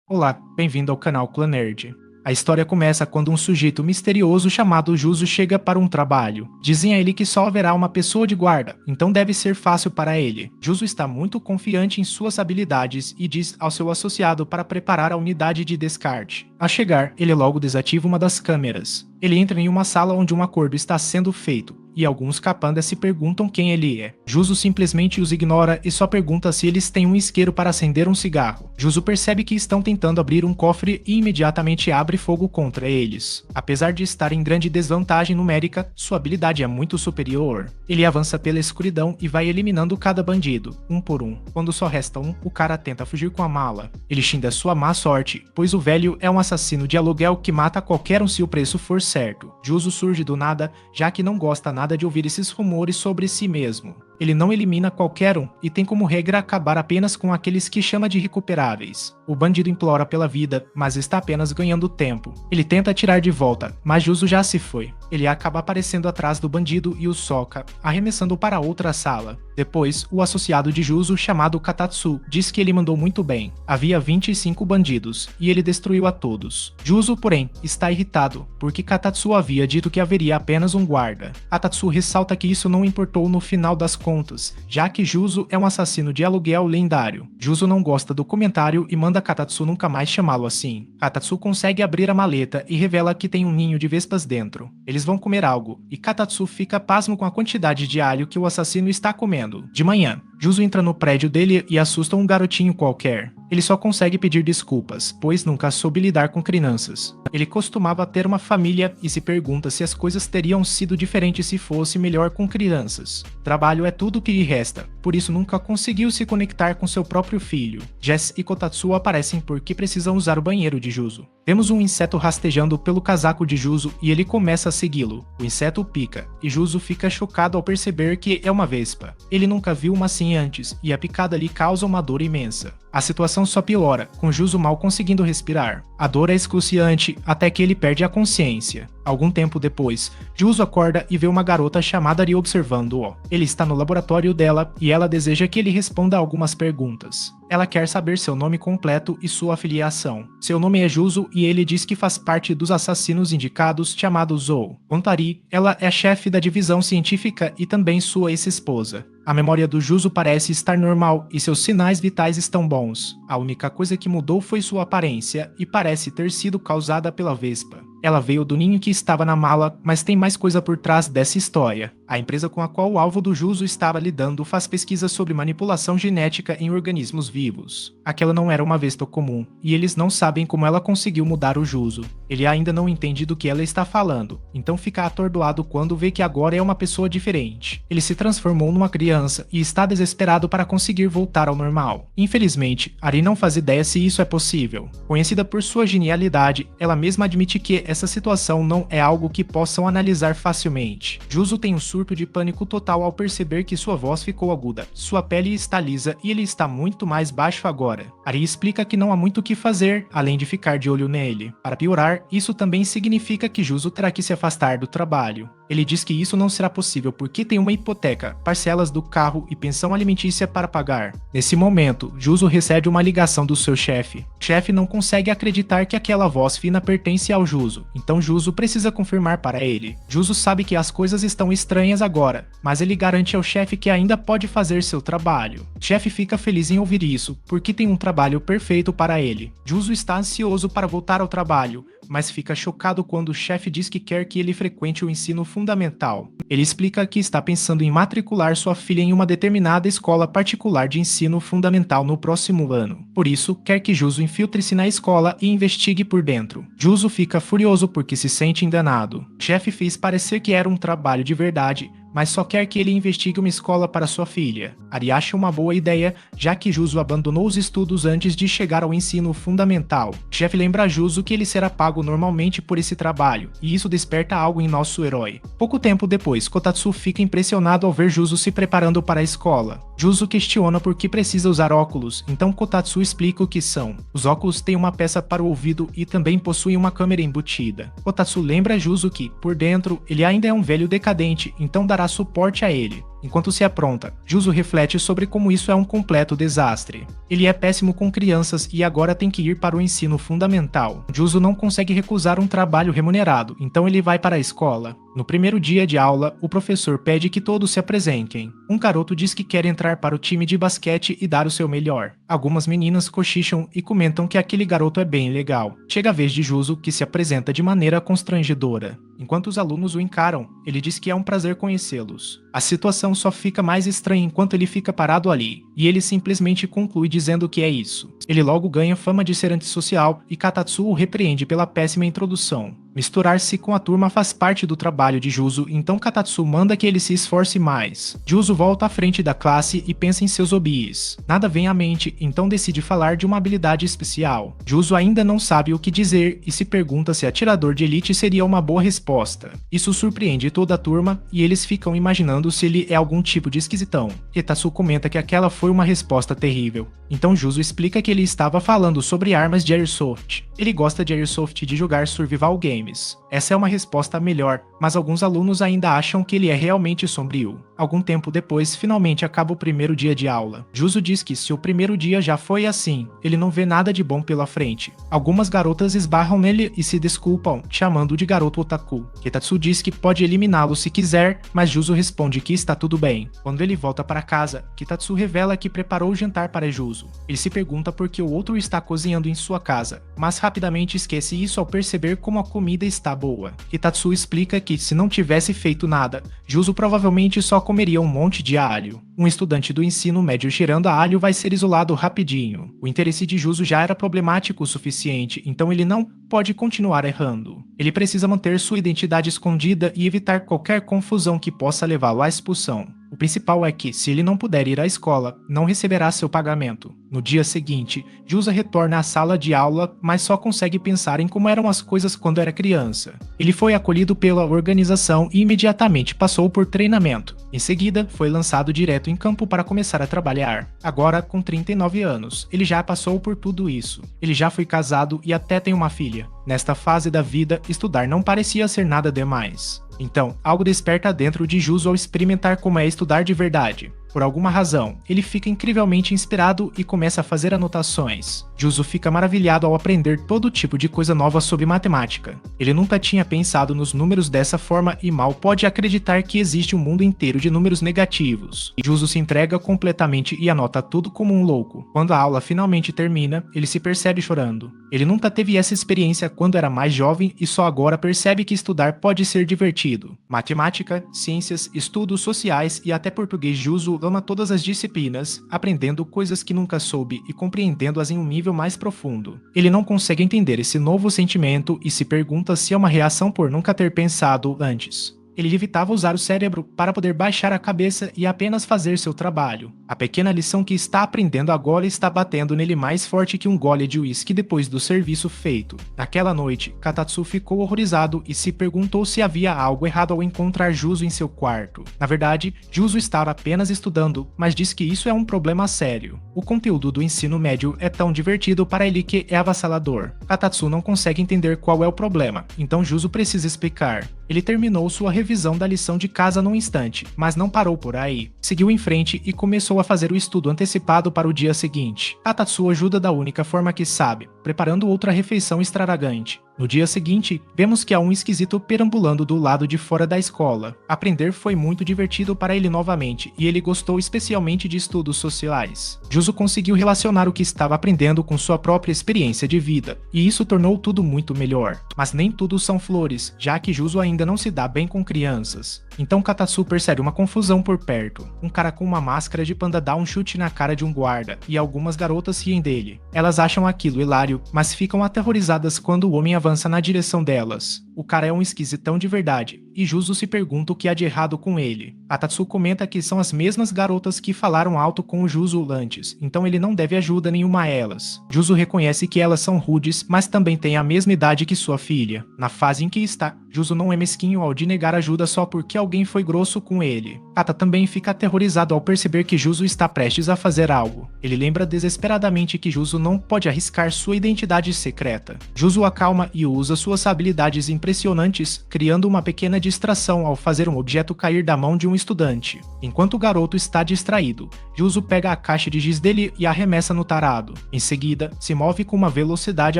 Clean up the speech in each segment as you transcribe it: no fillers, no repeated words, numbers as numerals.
Olá, bem-vindo ao canal Clã Nerd. A história começa quando um sujeito misterioso chamado Juso chega para um trabalho. Dizem a ele que só haverá uma pessoa de guarda, então deve ser fácil para ele. Juso está muito confiante em suas habilidades e diz ao seu associado para preparar a unidade de descarte. Ao chegar, ele logo desativa uma das câmeras. Ele entra em uma sala onde um acordo está sendo feito, e alguns capandas se perguntam quem ele é. Juso simplesmente os ignora e só pergunta se eles têm um isqueiro para acender um cigarro. Juso percebe que estão tentando abrir um cofre e imediatamente abre fogo contra eles. Apesar de estar em grande desvantagem numérica, sua habilidade é muito superior. Ele avança pela escuridão e vai eliminando cada bandido, um por um. Quando só resta um, o cara tenta fugir com a mala. Ele xinga sua má sorte, pois o velho é um assassino de aluguel que mata qualquer um se o preço for certo. Juso surge do nada, já que não gosta nada de ouvir esses rumores sobre si mesmo. Ele não elimina qualquer um e tem como regra acabar apenas com aqueles que chama de recuperáveis. O bandido implora pela vida, mas está apenas ganhando tempo. Ele tenta atirar de volta, mas Juso já se foi. Ele acaba aparecendo atrás do bandido e o soca, arremessando para outra sala. Depois, o associado de Juso, chamado Katatsu, diz que ele mandou muito bem. Havia 25 bandidos, e ele destruiu a todos. Juso, porém, está irritado, porque Katatsu havia dito que haveria apenas um guarda. Katatsu ressalta que isso não importou no final das contas, já que Juso é um assassino de aluguel lendário. Juso não gosta do comentário e manda Katatsu nunca mais chamá-lo assim. Katatsu consegue abrir a maleta e revela que tem um ninho de vespas dentro. Eles vão comer algo, e Katatsu fica pasmo com a quantidade de alho que o assassino está comendo. De manhã, Juso entra no prédio dele e assusta um garotinho qualquer. Ele só consegue pedir desculpas, pois nunca soube lidar com crianças. Ele costumava ter uma família e se pergunta se as coisas teriam sido diferentes se fosse melhor com crianças. Trabalho é tudo o que lhe resta, por isso nunca conseguiu se conectar com seu próprio filho. Jess e Kotatsu aparecem porque precisam usar o banheiro de Juso. Vemos um inseto rastejando pelo casaco de Juso e ele começa a segui-lo. O inseto pica, e Juso fica chocado ao perceber que é uma vespa. Ele nunca viu uma assim antes, e a picada lhe causa uma dor imensa. A situação só piora, com Juso mal conseguindo respirar. A dor é excruciante até que ele perde a consciência. Algum tempo depois, Juso acorda e vê uma garota chamada Ari observando-o. Ele está no laboratório dela e ela deseja que ele responda algumas perguntas. Ela quer saber seu nome completo e sua afiliação. Seu nome é Juso e ele diz que faz parte dos assassinos indicados chamados Zou. Quanto a Ari, ela é chefe da divisão científica e também sua ex-esposa. A memória do Juso parece estar normal e seus sinais vitais estão bons. A única coisa que mudou foi sua aparência e parece ter sido causada pela vespa. Ela veio do ninho que estava na mala, mas tem mais coisa por trás dessa história. A empresa com a qual o alvo do Juso estava lidando faz pesquisas sobre manipulação genética em organismos vivos. Aquela não era uma vespa comum, e eles não sabem como ela conseguiu mudar o Juso. Ele ainda não entende do que ela está falando, então fica atordoado quando vê que agora é uma pessoa diferente. Ele se transformou numa criança e está desesperado para conseguir voltar ao normal. Infelizmente, Ari não faz ideia se isso é possível. Conhecida por sua genialidade, ela mesma admite que essa situação não é algo que possam analisar facilmente. Juso tem um surto de pânico total ao perceber que sua voz ficou aguda, sua pele está lisa e ele está muito mais baixo agora. Ari explica que não há muito o que fazer, além de ficar de olho nele. Para piorar, isso também significa que Juso terá que se afastar do trabalho. Ele diz que isso não será possível porque tem uma hipoteca, parcelas do carro e pensão alimentícia para pagar. Nesse momento, Juso recebe uma ligação do seu chefe. O chefe não consegue acreditar que aquela voz fina pertence ao Juso, então Juso precisa confirmar para ele. Juso sabe que as coisas estão estranhas agora, mas ele garante ao chefe que ainda pode fazer seu trabalho. O chefe fica feliz em ouvir isso, porque tem um trabalho perfeito para ele. Juso está ansioso para voltar ao trabalho, mas fica chocado quando o chefe diz que quer que ele frequente o ensino fundamental. Ele explica que está pensando em matricular sua filha em uma determinada escola particular de ensino fundamental no próximo ano. Por isso, quer que Juso infiltre-se na escola e investigue por dentro. Juso fica furioso porque se sente enganado. O chefe fez parecer que era um trabalho de verdade, mas só quer que ele investigue uma escola para sua filha. Ari acha uma boa ideia, já que Juso abandonou os estudos antes de chegar ao ensino fundamental. O chefe lembra a Juso que ele será pago normalmente por esse trabalho, e isso desperta algo em nosso herói. Pouco tempo depois, Kotatsu fica impressionado ao ver Juso se preparando para a escola. Juso questiona por que precisa usar óculos, então Kotatsu explica o que são. Os óculos têm uma peça para o ouvido e também possuem uma câmera embutida. Kotatsu lembra Juso que, por dentro, ele ainda é um velho decadente, então dará suporte a ele. Enquanto se apronta, Juzo reflete sobre como isso é um completo desastre. Ele é péssimo com crianças e agora tem que ir para o ensino fundamental. Juzo não consegue recusar um trabalho remunerado, então ele vai para a escola. No primeiro dia de aula, o professor pede que todos se apresentem. Um garoto diz que quer entrar para o time de basquete e dar o seu melhor. Algumas meninas cochicham e comentam que aquele garoto é bem legal. Chega a vez de Juzo, que se apresenta de maneira constrangedora. Enquanto os alunos o encaram, ele diz que é um prazer conhecê-los. A situação só fica mais estranha enquanto ele fica parado ali, e ele simplesmente conclui dizendo que é isso. Ele logo ganha fama de ser antissocial e Katatsu o repreende pela péssima introdução. Misturar-se com a turma faz parte do trabalho de Juzo, então Katatsu manda que ele se esforce mais. Juzo volta à frente da classe e pensa em seus hobbies. Nada vem à mente, então decide falar de uma habilidade especial. Juzo ainda não sabe o que dizer e se pergunta se atirador de elite seria uma boa resposta. Isso surpreende toda a turma e eles ficam imaginando se ele é algum tipo de esquisitão. Ietatsu comenta que aquela foi uma resposta terrível. Então Juzo explica que ele estava falando sobre armas de Airsoft. Ele gosta de Airsoft e de jogar survival games. Essa é uma resposta melhor, mas alguns alunos ainda acham que ele é realmente sombrio. Algum tempo depois, finalmente acaba o primeiro dia de aula. Juzo diz que se o primeiro dia já foi assim, ele não vê nada de bom pela frente. Algumas garotas esbarram nele e se desculpam, chamando-o de garoto otaku. Ietatsu diz que pode eliminá-lo se quiser, mas Juzo responde que está tudo bem. Quando ele volta para casa, Kitatsu revela que preparou o jantar para Juzo. Ele se pergunta por que o outro está cozinhando em sua casa, mas rapidamente esquece isso ao perceber como a comida está boa. Kitatsu explica que se não tivesse feito nada, Juzo provavelmente só comeria um monte de alho. Um estudante do ensino médio cheirando a alho vai ser isolado rapidinho. O interesse de Juzo já era problemático o suficiente, então ele não pode continuar errando. Ele precisa manter sua identidade escondida e evitar qualquer confusão que possa levá-lo à expulsão. O principal é que, se ele não puder ir à escola, não receberá seu pagamento. No dia seguinte, Juzo retorna à sala de aula, mas só consegue pensar em como eram as coisas quando era criança. Ele foi acolhido pela organização e imediatamente passou por treinamento. Em seguida, foi lançado direto em campo para começar a trabalhar. Agora, com 39 anos, ele já passou por tudo isso. Ele já foi casado e até tem uma filha. Nesta fase da vida, estudar não parecia ser nada demais. Então, algo desperta dentro de Juzo ao experimentar como é estudar de verdade. Por alguma razão, ele fica incrivelmente inspirado e começa a fazer anotações. Juzo fica maravilhado ao aprender todo tipo de coisa nova sobre matemática. Ele nunca tinha pensado nos números dessa forma e mal pode acreditar que existe um mundo inteiro de números negativos. Juzo se entrega completamente e anota tudo como um louco. Quando a aula finalmente termina, ele se percebe chorando. Ele nunca teve essa experiência quando era mais jovem e só agora percebe que estudar pode ser divertido. Matemática, ciências, estudos sociais e até português. Juzo ama todas as disciplinas, aprendendo coisas que nunca soube e compreendendo-as em um nível mais profundo. Ele não consegue entender esse novo sentimento e se pergunta se é uma reação por nunca ter pensado antes. Ele evitava usar o cérebro para poder baixar a cabeça e apenas fazer seu trabalho. A pequena lição que está aprendendo agora está batendo nele mais forte que um gole de uísque depois do serviço feito. Naquela noite, Katatsu ficou horrorizado e se perguntou se havia algo errado ao encontrar Juzo em seu quarto. Na verdade, Juzo estava apenas estudando, mas diz que isso é um problema sério. O conteúdo do ensino médio é tão divertido para ele que é avassalador. Katatsu não consegue entender qual é o problema, então Juzo precisa explicar. Ele terminou sua revisão da lição de casa num instante, mas não parou por aí. Seguiu em frente e começou a fazer o estudo antecipado para o dia seguinte. Katatsu ajuda da única forma que sabe, preparando outra refeição extravagante. No dia seguinte, vemos que há um esquisito perambulando do lado de fora da escola. Aprender foi muito divertido para ele novamente, e ele gostou especialmente de estudos sociais. Juzo conseguiu relacionar o que estava aprendendo com sua própria experiência de vida, e isso tornou tudo muito melhor. Mas nem tudo são flores, já que Juzo ainda não se dá bem com crianças. Então Katatsu percebe uma confusão por perto. Um cara com uma máscara de panda dá um chute na cara de um guarda, e algumas garotas riem dele. Elas acham aquilo hilário, mas ficam aterrorizadas quando o homem avança na direção delas. O cara é um esquisitão de verdade, e Juzo se pergunta o que há de errado com ele. Katatsu comenta que são as mesmas garotas que falaram alto com o Juzo antes, então ele não deve ajuda nenhuma a elas. Juzo reconhece que elas são rudes, mas também têm a mesma idade que sua filha. Na fase em que está, Juzo não é mesquinho ao de negar ajuda só porque alguém foi grosso com ele. Kata também fica aterrorizado ao perceber que Juzo está prestes a fazer algo. Ele lembra desesperadamente que Juzo não pode arriscar sua identidade secreta. Juzo acalma e usa suas habilidades impressionantes impressionantes, criando uma pequena distração ao fazer um objeto cair da mão de um estudante. Enquanto o garoto está distraído, Juzo pega a caixa de giz dele e arremessa no tarado. Em seguida, se move com uma velocidade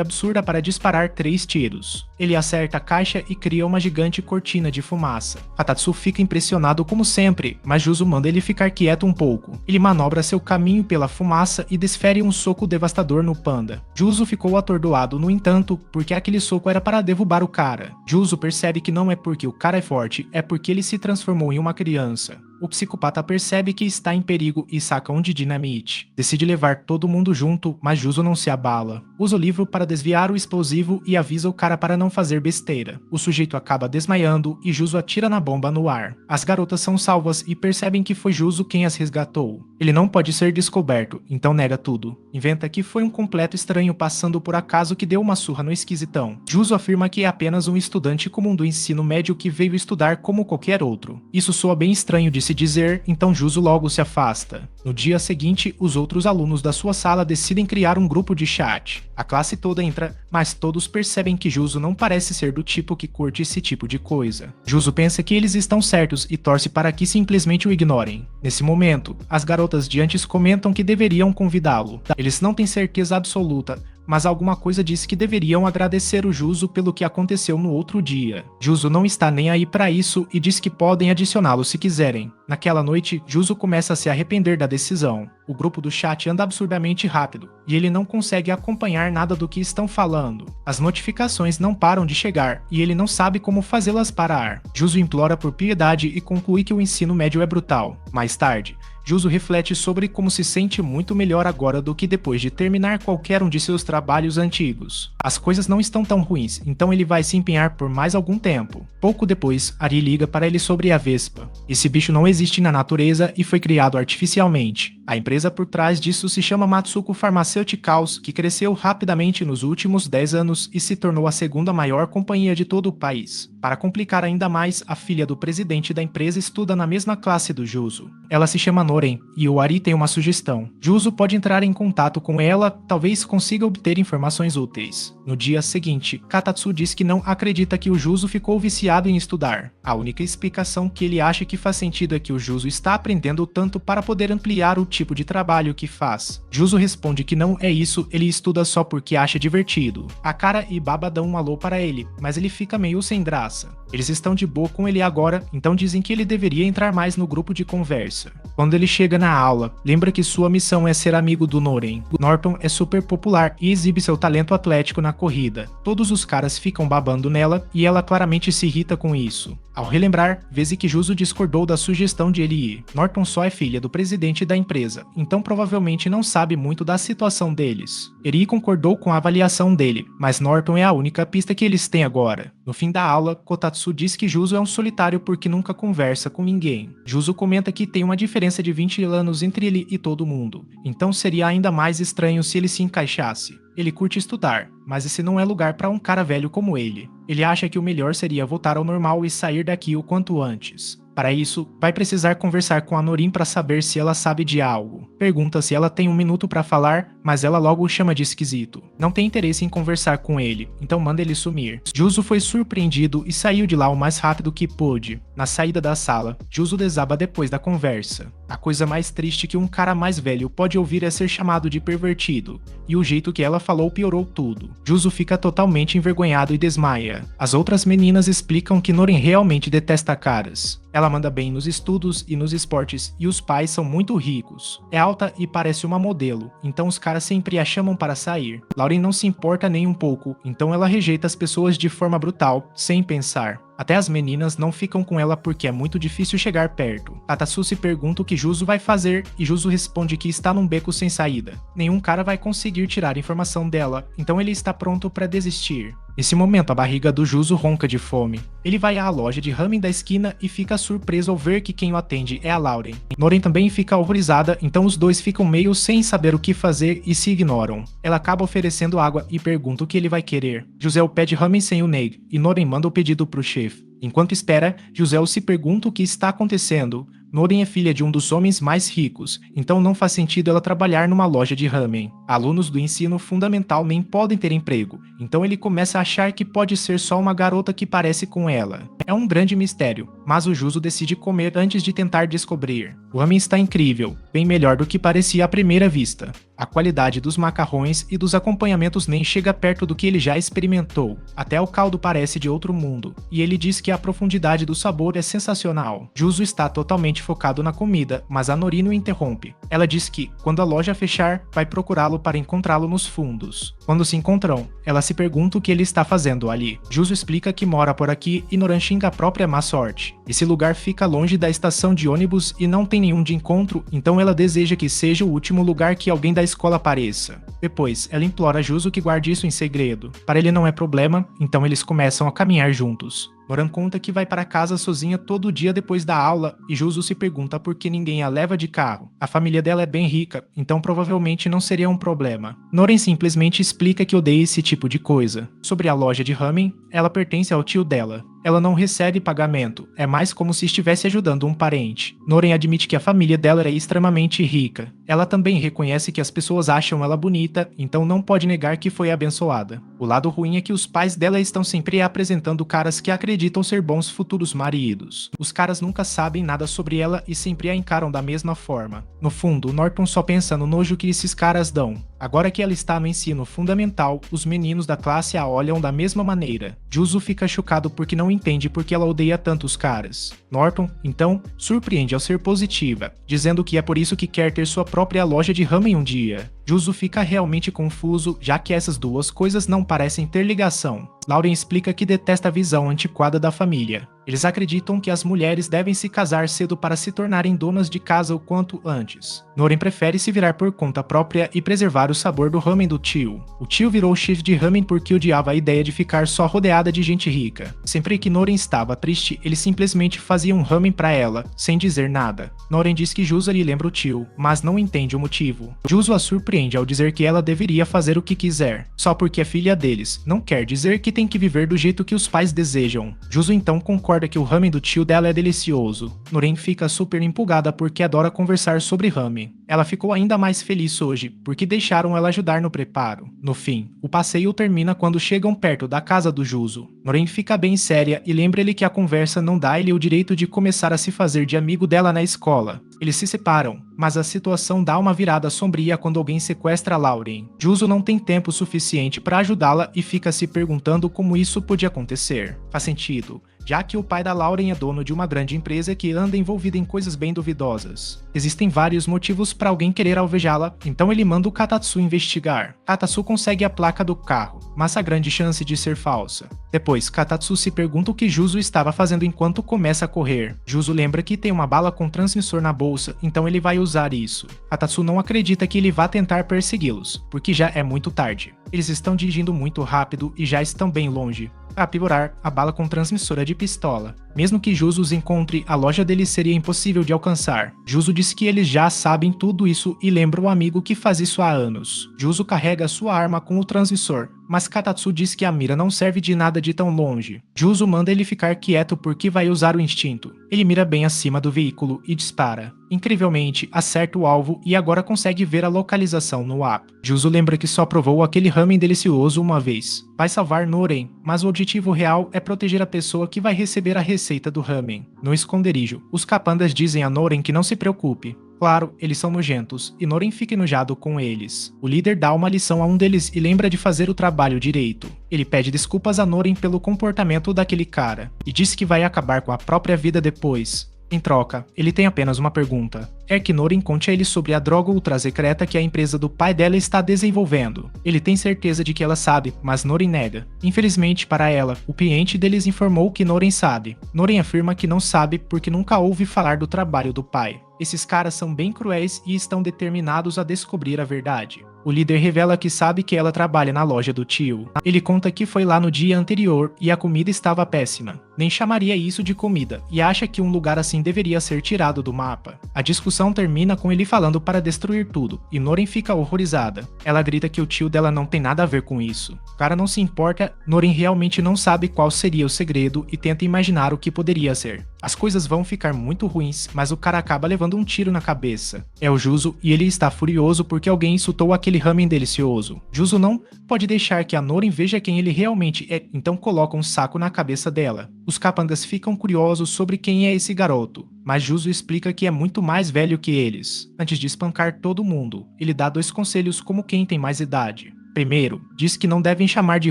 absurda para disparar 3 tiros. Ele acerta a caixa e cria uma gigante cortina de fumaça. Katatsu fica impressionado como sempre, mas Juzo manda ele ficar quieto um pouco. Ele manobra seu caminho pela fumaça e desfere um soco devastador no panda. Juzo ficou atordoado, no entanto, porque aquele soco era para derrubar o cara. Juzo percebe que não é porque o cara é forte, é porque ele se transformou em uma criança. O psicopata percebe que está em perigo e saca um de dinamite. Decide levar todo mundo junto, mas Juzo não se abala. Usa o livro para desviar o explosivo e avisa o cara para não fazer besteira. O sujeito acaba desmaiando e Juzo atira na bomba no ar. As garotas são salvas e percebem que foi Juzo quem as resgatou. Ele não pode ser descoberto, então nega tudo. Inventa que foi um completo estranho passando por acaso que deu uma surra no esquisitão. Juzo afirma que é apenas um estudante comum do ensino médio que veio estudar como qualquer outro. Isso soa bem estranho de se dizer, então Juzo logo se afasta. No dia seguinte, os outros alunos da sua sala decidem criar um grupo de chat. A classe toda entra, mas todos percebem que Juzo não parece ser do tipo que curte esse tipo de coisa. Juzo pensa que eles estão certos e torce para que simplesmente o ignorem. Nesse momento, as garotas de antes comentam que deveriam convidá-lo. Eles não têm certeza absoluta, mas alguma coisa diz que deveriam agradecer o Juzo pelo que aconteceu no outro dia. Juzo não está nem aí para isso e diz que podem adicioná-lo se quiserem. Naquela noite, Juzo começa a se arrepender da decisão. O grupo do chat anda absurdamente rápido, e ele não consegue acompanhar nada do que estão falando. As notificações não param de chegar, e ele não sabe como fazê-las parar. Juzo implora por piedade e conclui que o ensino médio é brutal. Mais tarde, Juzo reflete sobre como se sente muito melhor agora do que depois de terminar qualquer um de seus trabalhos antigos. As coisas não estão tão ruins, então ele vai se empenhar por mais algum tempo. Pouco depois, Ari liga para ele sobre a Vespa. Esse bicho não existe na natureza e foi criado artificialmente. A empresa por trás disso se chama Matsuko Pharmaceuticals, que cresceu rapidamente nos últimos 10 anos e se tornou a segunda maior companhia de todo o país. Para complicar ainda mais, a filha do presidente da empresa estuda na mesma classe do Juzo. Ela se chama Noren, e o Ari tem uma sugestão. Juzo pode entrar em contato com ela, talvez consiga obter informações úteis. No dia seguinte, Katatsu diz que não acredita que o Juzo ficou viciado em estudar. A única explicação que ele acha que faz sentido é que o Juzo está aprendendo tanto para poder ampliar o tipo de trabalho que faz. Juzo responde que não é isso, ele estuda só porque acha divertido. Akara e Baba dão um alô para ele, mas ele fica meio sem graça. Eles estão de boa com ele agora, então dizem que ele deveria entrar mais no grupo de conversa. Quando ele chega na aula, lembra que sua missão é ser amigo do Noren. Norton é super popular e exibe seu talento atlético na corrida. Todos os caras ficam babando nela e ela claramente se irrita com isso. Ao relembrar, vê-se que Juzo discordou da sugestão de ele ir. Norton só é filha do presidente da empresa, então provavelmente não sabe muito da situação deles. Eri concordou com a avaliação dele, mas Norton é a única pista que eles têm agora. No fim da aula, Kotatsu diz que Juzo é um solitário porque nunca conversa com ninguém. Juzo comenta que tem uma diferença de 20 anos entre ele e todo mundo, então seria ainda mais estranho se ele se encaixasse. Ele curte estudar, mas esse não é lugar para um cara velho como ele. Ele acha que o melhor seria voltar ao normal e sair daqui o quanto antes. Para isso, vai precisar conversar com a Norin para saber se ela sabe de algo. Pergunta se ela tem um minuto para falar, mas ela logo o chama de esquisito. Não tem interesse em conversar com ele, então manda ele sumir. Juzo foi surpreendido e saiu de lá o mais rápido que pôde. Na saída da sala, Juzo desaba depois da conversa. A coisa mais triste que um cara mais velho pode ouvir é ser chamado de pervertido, e o jeito que ela falou piorou tudo. Juzo fica totalmente envergonhado e desmaia. As outras meninas explicam que Noren realmente detesta caras. Ela manda bem nos estudos e nos esportes e os pais são muito ricos. É alta e parece uma modelo, então os caras sempre a chamam para sair. Lauren não se importa nem um pouco, então ela rejeita as pessoas de forma brutal, sem pensar. Até as meninas não ficam com ela porque é muito difícil chegar perto. Katatsu se pergunta o que Juzo vai fazer e Juzo responde que está num beco sem saída. Nenhum cara vai conseguir tirar informação dela, então ele está pronto para desistir. Nesse momento, a barriga do Juzo ronca de fome. Ele vai à loja de ramen da esquina e fica surpreso ao ver que quem o atende é a Lauren. Noren também fica horrorizada, então os dois ficam meio sem saber o que fazer e se ignoram. Ela acaba oferecendo água e pergunta o que ele vai querer. José pede ramen sem o Neg, e Noren manda o pedido pro chefe. Enquanto espera, José se pergunta o que está acontecendo, Noren é filha de um dos homens mais ricos, então não faz sentido ela trabalhar numa loja de ramen. Alunos do ensino fundamental nem podem ter emprego, então ele começa a achar que pode ser só uma garota que parece com ela. É um grande mistério, mas o Juzo decide comer antes de tentar descobrir. O ramen está incrível, bem melhor do que parecia à primeira vista. A qualidade dos macarrões e dos acompanhamentos nem chega perto do que ele já experimentou. Até o caldo parece de outro mundo, e ele diz que a profundidade do sabor é sensacional. Juzo está totalmente focado na comida, mas a Norino o interrompe. Ela diz que, quando a loja fechar, vai procurá-lo para encontrá-lo nos fundos. Quando se encontram, ela se pergunta o que ele está fazendo ali. Juzo explica que mora por aqui e Noran xinga a própria má sorte. Esse lugar fica longe da estação de ônibus e não tem nenhum de encontro, então ela deseja que seja o último lugar que alguém da escola apareça. Depois, ela implora a Juzo que guarde isso em segredo. Para ele não é problema, então eles começam a caminhar juntos. Noran conta que vai para casa sozinha todo dia depois da aula e Juzo se pergunta por que ninguém a leva de carro. A família dela é bem rica, então provavelmente não seria um problema. Noran simplesmente explica que odeia esse tipo de coisa. Sobre a loja de ramen, ela pertence ao tio dela. Ela não recebe pagamento, é mais como se estivesse ajudando um parente. Noren admite que a família dela é extremamente rica. Ela também reconhece que as pessoas acham ela bonita, então não pode negar que foi abençoada. O lado ruim é que os pais dela estão sempre apresentando caras que acreditam ser bons futuros maridos. Os caras nunca sabem nada sobre ela e sempre a encaram da mesma forma. No fundo, Norton só pensa no nojo que esses caras dão. Agora que ela está no ensino fundamental, os meninos da classe a olham da mesma maneira. Juzo fica chocado porque não entende por que ela odeia tanto os caras. Norton, então, surpreende ao ser positiva, dizendo que é por isso que quer ter sua própria loja de ramen um dia. Juzo fica realmente confuso, já que essas duas coisas não parecem ter ligação. Lauren explica que detesta a visão antiquada da família. Eles acreditam que as mulheres devem se casar cedo para se tornarem donas de casa o quanto antes. Noren prefere se virar por conta própria e preservar o sabor do ramen do tio. O tio virou chefe de ramen porque odiava a ideia de ficar só rodeada de gente rica. Sempre que Noren estava triste, ele simplesmente fazia um ramen para ela, sem dizer nada. Noren diz que Juzo lhe lembra o tio, mas não entende o motivo. Juzo a surpreende ao dizer que ela deveria fazer o que quiser, só porque é filha deles. Não quer dizer que tem que viver do jeito que os pais desejam. Juzo então concorda que o ramen do tio dela é delicioso. Noren fica super empolgada porque adora conversar sobre ramen. Ela ficou ainda mais feliz hoje, porque deixaram ela ajudar no preparo. No fim, o passeio termina quando chegam perto da casa do Juzo. Noren fica bem séria e lembra-lhe que a conversa não dá-lhe o direito de começar a se fazer de amigo dela na escola. Eles se separam, mas a situação dá uma virada sombria quando alguém sequestra Lauren. Juzo não tem tempo suficiente para ajudá-la e fica se perguntando como isso podia acontecer. Faz sentido, já que o pai da Lauren é dono de uma grande empresa que anda envolvida em coisas bem duvidosas. Existem vários motivos para alguém querer alvejá-la, então ele manda o Katatsu investigar. Katatsu consegue a placa do carro, mas há grande chance de ser falsa. Depois, Katatsu se pergunta o que Juzo estava fazendo enquanto começa a correr. Juzo lembra que tem uma bala com transmissor na bolsa, então ele vai usar isso. Katatsu não acredita que ele vá tentar persegui-los, porque já é muito tarde. Eles estão dirigindo muito rápido e já estão bem longe. Para piorar, a bala com transmissora de pistola. Mesmo que Juzo os encontre, a loja deles seria impossível de alcançar. Juzo diz que eles já sabem tudo isso e lembra o amigo que faz isso há anos. Juzo carrega sua arma com o transmissor, mas Katatsu diz que a mira não serve de nada de tão longe. Juzo manda ele ficar quieto porque vai usar o instinto. Ele mira bem acima do veículo e dispara. Incrivelmente, acerta o alvo e agora consegue ver a localização no app. Juzo lembra que só provou aquele ramen delicioso uma vez. Vai salvar Noren, mas o objetivo real é proteger a pessoa que vai receber a receita do ramen. No esconderijo, os capandas dizem a Noren que não se preocupe. Claro, eles são nojentos, e Noren fica enojado com eles. O líder dá uma lição a um deles e lembra de fazer o trabalho direito. Ele pede desculpas a Noren pelo comportamento daquele cara, e diz que vai acabar com a própria vida depois. Em troca, ele tem apenas uma pergunta. É que Noren conte a ele sobre a droga ultra-secreta que a empresa do pai dela está desenvolvendo. Ele tem certeza de que ela sabe, mas Noren nega. Infelizmente para ela, o cliente deles informou que Noren sabe. Noren afirma que não sabe porque nunca ouve falar do trabalho do pai. Esses caras são bem cruéis e estão determinados a descobrir a verdade. O líder revela que sabe que ela trabalha na loja do tio. Ele conta que foi lá no dia anterior e a comida estava péssima. Nem chamaria isso de comida, e acha que um lugar assim deveria ser tirado do mapa. A discussão discussão termina com ele falando para destruir tudo, e Norin fica horrorizada. Ela grita que o tio dela não tem nada a ver com isso. O cara não se importa, Norin realmente não sabe qual seria o segredo e tenta imaginar o que poderia ser. As coisas vão ficar muito ruins, mas o cara acaba levando um tiro na cabeça. É o Juzo e ele está furioso porque alguém insultou aquele ramen delicioso. Juzo não pode deixar que a Norin veja quem ele realmente é, então coloca um saco na cabeça dela. Os capangas ficam curiosos sobre quem é esse garoto, mas Juzo explica que é muito mais velho que eles. Antes de espancar todo mundo, ele dá 2 conselhos como quem tem mais idade. Primeiro, diz que não devem chamar de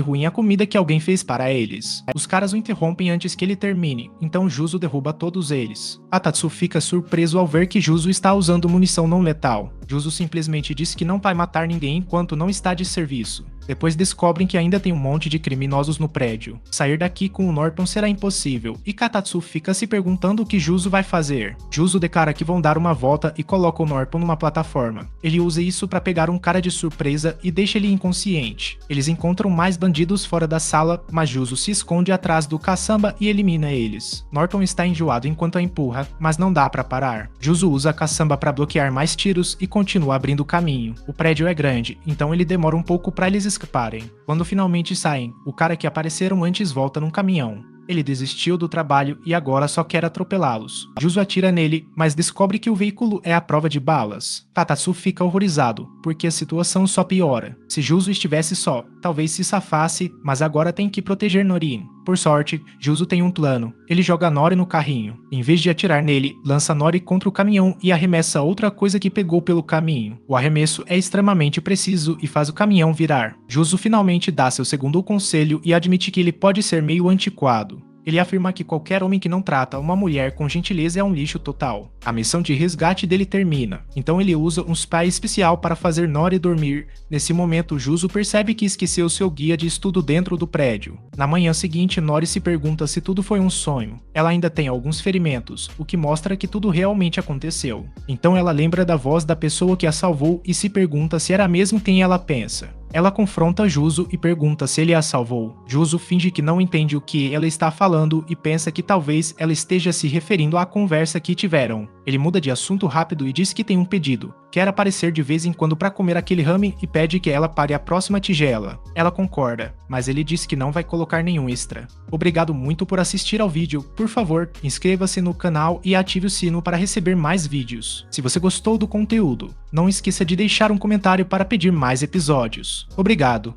ruim a comida que alguém fez para eles. Os caras o interrompem antes que ele termine, então Juzo derruba todos eles. A Tatsu fica surpreso ao ver que Juzo está usando munição não letal. Juzo simplesmente diz que não vai matar ninguém enquanto não está de serviço. Depois descobrem que ainda tem um monte de criminosos no prédio. Sair daqui com o Norton será impossível, e Katatsu fica se perguntando o que Juzo vai fazer. Juzo declara que vão dar uma volta e coloca o Norton numa plataforma. Ele usa isso para pegar um cara de surpresa e deixa ele inconsciente. Eles encontram mais bandidos fora da sala, mas Juzo se esconde atrás do caçamba e elimina eles. Norton está enjoado enquanto a empurra, mas não dá para parar. Juzo usa a caçamba para bloquear mais tiros e continua abrindo caminho. O prédio é grande, então ele demora um pouco para eles escaparem. Quando finalmente saem, o cara que apareceram antes volta num caminhão. Ele desistiu do trabalho e agora só quer atropelá-los. Juzo atira nele, mas descobre que o veículo é à prova de balas. Katatsu fica horrorizado, porque a situação só piora. Se Juzo estivesse só, talvez se safasse, mas agora tem que proteger Norin. Por sorte, Juzo tem um plano. Ele joga Nori no carrinho. Em vez de atirar nele, lança Nori contra o caminhão e arremessa outra coisa que pegou pelo caminho. O arremesso é extremamente preciso e faz o caminhão virar. Juzo finalmente dá seu segundo conselho e admite que ele pode ser meio antiquado. Ele afirma que qualquer homem que não trata uma mulher com gentileza é um lixo total. A missão de resgate dele termina, então ele usa um spy especial para fazer Nori dormir. Nesse momento, Juzo percebe que esqueceu seu guia de estudo dentro do prédio. Na manhã seguinte, Nori se pergunta se tudo foi um sonho. Ela ainda tem alguns ferimentos, o que mostra que tudo realmente aconteceu. Então ela lembra da voz da pessoa que a salvou e se pergunta se era mesmo quem ela pensa. Ela confronta Juzo e pergunta se ele a salvou. Juzo finge que não entende o que ela está falando e pensa que talvez ela esteja se referindo à conversa que tiveram. Ele muda de assunto rápido e diz que tem um pedido. Quer aparecer de vez em quando para comer aquele ramen e pede que ela pague a próxima tigela. Ela concorda, mas ele diz que não vai colocar nenhum extra. Obrigado muito por assistir ao vídeo. Por favor, inscreva-se no canal e ative o sino para receber mais vídeos. Se você gostou do conteúdo, não esqueça de deixar um comentário para pedir mais episódios. Obrigado!